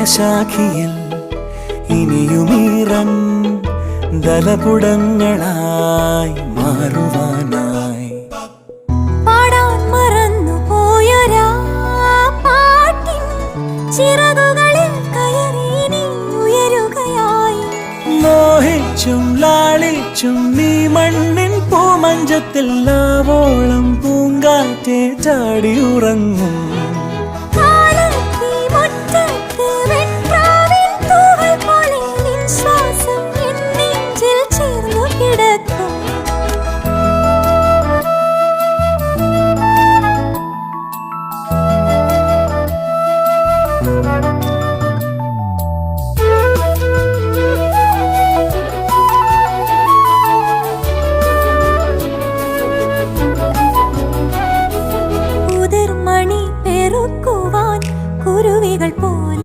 ഹൃദയശാഖിയിൽ ഇനിയുമീറൻ ദലപുടങ്ങളായി മാറുവാനായി പാടാൻ മറന്നു പോയൊരാ പാട്ടിൻ ചിറകുകളിൽ കയറി നീ ഉയരുകയായി. മോഹിച്ചും ലാളിച്ചും നീ മണ്ണിൻ പൂമഞ്ചത്തിൽ ആവോളം പൂങ്കാറ്റെ ചാടി ഉറങ്ങും.